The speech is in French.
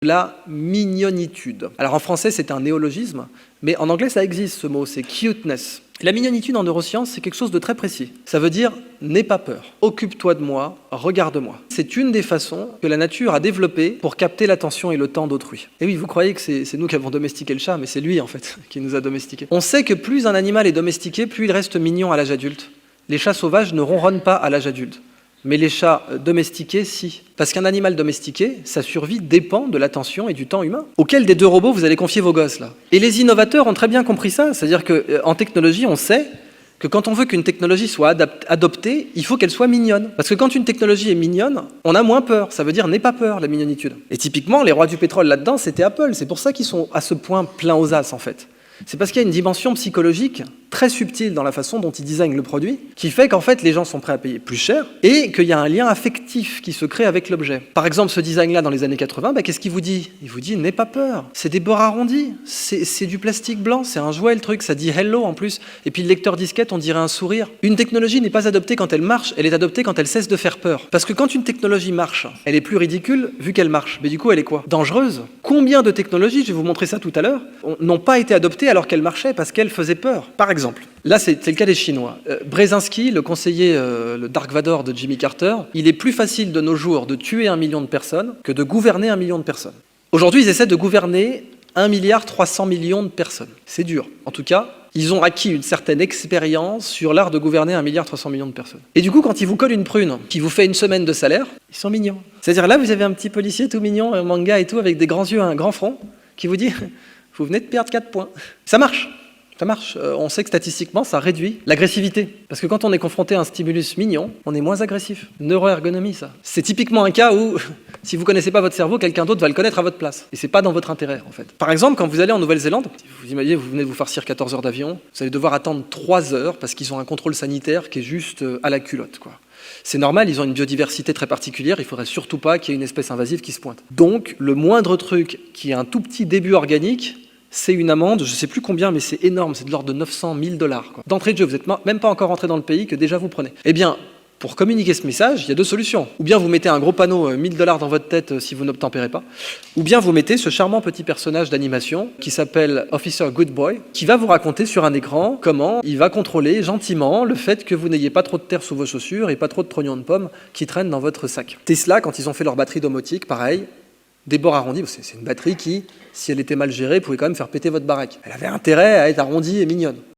La mignonitude. Alors en français, c'est un néologisme, mais en anglais, ça existe ce mot, c'est cuteness. La mignonitude en neurosciences, c'est quelque chose de très précis. Ça veut dire « n'aie pas peur, occupe-toi de moi, regarde-moi ». C'est une des façons que la nature a développées pour capter l'attention et le temps d'autrui. Et oui, vous croyez que c'est nous qui avons domestiqué le chat, mais c'est lui en fait qui nous a domestiqués. On sait que plus un animal est domestiqué, plus il reste mignon à l'âge adulte. Les chats sauvages ne ronronnent pas à l'âge adulte. Mais les chats domestiqués, si. Parce qu'un animal domestiqué, sa survie dépend de l'attention et du temps humain. Auquel des deux robots vous allez confier vos gosses, là? Et les innovateurs ont très bien compris ça. C'est-à-dire qu'en technologie, on sait que quand on veut qu'une technologie soit adoptée, il faut qu'elle soit mignonne. Parce que quand une technologie est mignonne, on a moins peur. Ça veut dire n'aie pas peur, la mignonitude. Et typiquement, les rois du pétrole là-dedans, c'était Apple. C'est pour ça qu'ils sont à ce point pleins aux as, en fait. C'est parce qu'il y a une dimension psychologique très subtile dans la façon dont ils designent le produit, qui fait qu'en fait les gens sont prêts à payer plus cher et qu'il y a un lien affectif qui se crée avec l'objet. Par exemple, ce design-là dans les années 80, qu'est-ce qu'il vous dit? Il vous dit n'aie pas peur, c'est des bords arrondis, c'est du plastique blanc, c'est un jouet le truc, ça dit hello en plus, et puis le lecteur disquette on dirait un sourire. Une technologie n'est pas adoptée quand elle marche, elle est adoptée quand elle cesse de faire peur. Parce que quand une technologie marche, elle est plus ridicule vu qu'elle marche, mais du coup elle est quoi? Dangereuse. Combien de technologies, je vais vous montrer ça tout à l'heure, n'ont pas été adoptées alors qu'elles marchaient parce qu'elles faisaient peur? Par exemple, là c'est le cas des Chinois. Brzezinski, le conseiller, le Dark Vador de Jimmy Carter, il est plus facile de nos jours de tuer 1 million de personnes que de gouverner 1 million de personnes. Aujourd'hui, ils essaient de gouverner 1,3 milliard de personnes. C'est dur. En tout cas, ils ont acquis une certaine expérience sur l'art de gouverner 1,3 milliard de personnes. Et du coup, quand ils vous collent une prune qui vous fait une semaine de salaire, ils sont mignons. C'est-à-dire là, vous avez un petit policier tout mignon, un manga et tout, avec des grands yeux, un grand front, qui vous dit « vous venez de perdre 4 points ». Ça marche. Ça marche. On sait que statistiquement, ça réduit l'agressivité. Parce que quand on est confronté à un stimulus mignon, on est moins agressif. Neuroergonomie, ça. C'est typiquement un cas où, si vous ne connaissez pas votre cerveau, quelqu'un d'autre va le connaître à votre place. Et c'est pas dans votre intérêt, en fait. Par exemple, quand vous allez en Nouvelle-Zélande, vous imaginez, vous venez de vous farcir 14 heures d'avion, vous allez devoir attendre 3 heures parce qu'ils ont un contrôle sanitaire qui est juste à la culotte, quoi. C'est normal, ils ont une biodiversité très particulière, il ne faudrait surtout pas qu'il y ait une espèce invasive qui se pointe. Donc, le moindre truc qui a un tout petit début organique, c'est une amende, je ne sais plus combien, mais c'est énorme, c'est de l'ordre de 900 000 $. D'entrée de jeu, vous n'êtes même pas encore rentré dans le pays que déjà vous prenez. Eh bien, pour communiquer ce message, il y a 2 solutions. Ou bien vous mettez un gros panneau 1 000 $ dans votre tête si vous n'obtempérez pas, ou bien vous mettez ce charmant petit personnage d'animation qui s'appelle Officer Good Boy, qui va vous raconter sur un écran comment il va contrôler gentiment le fait que vous n'ayez pas trop de terre sous vos chaussures et pas trop de trognons de pommes qui traînent dans votre sac. Tesla, quand ils ont fait leur batterie domotique, pareil, des bords arrondis, c'est une batterie qui, si elle était mal gérée, pouvait quand même faire péter votre baraque. Elle avait intérêt à être arrondie et mignonne.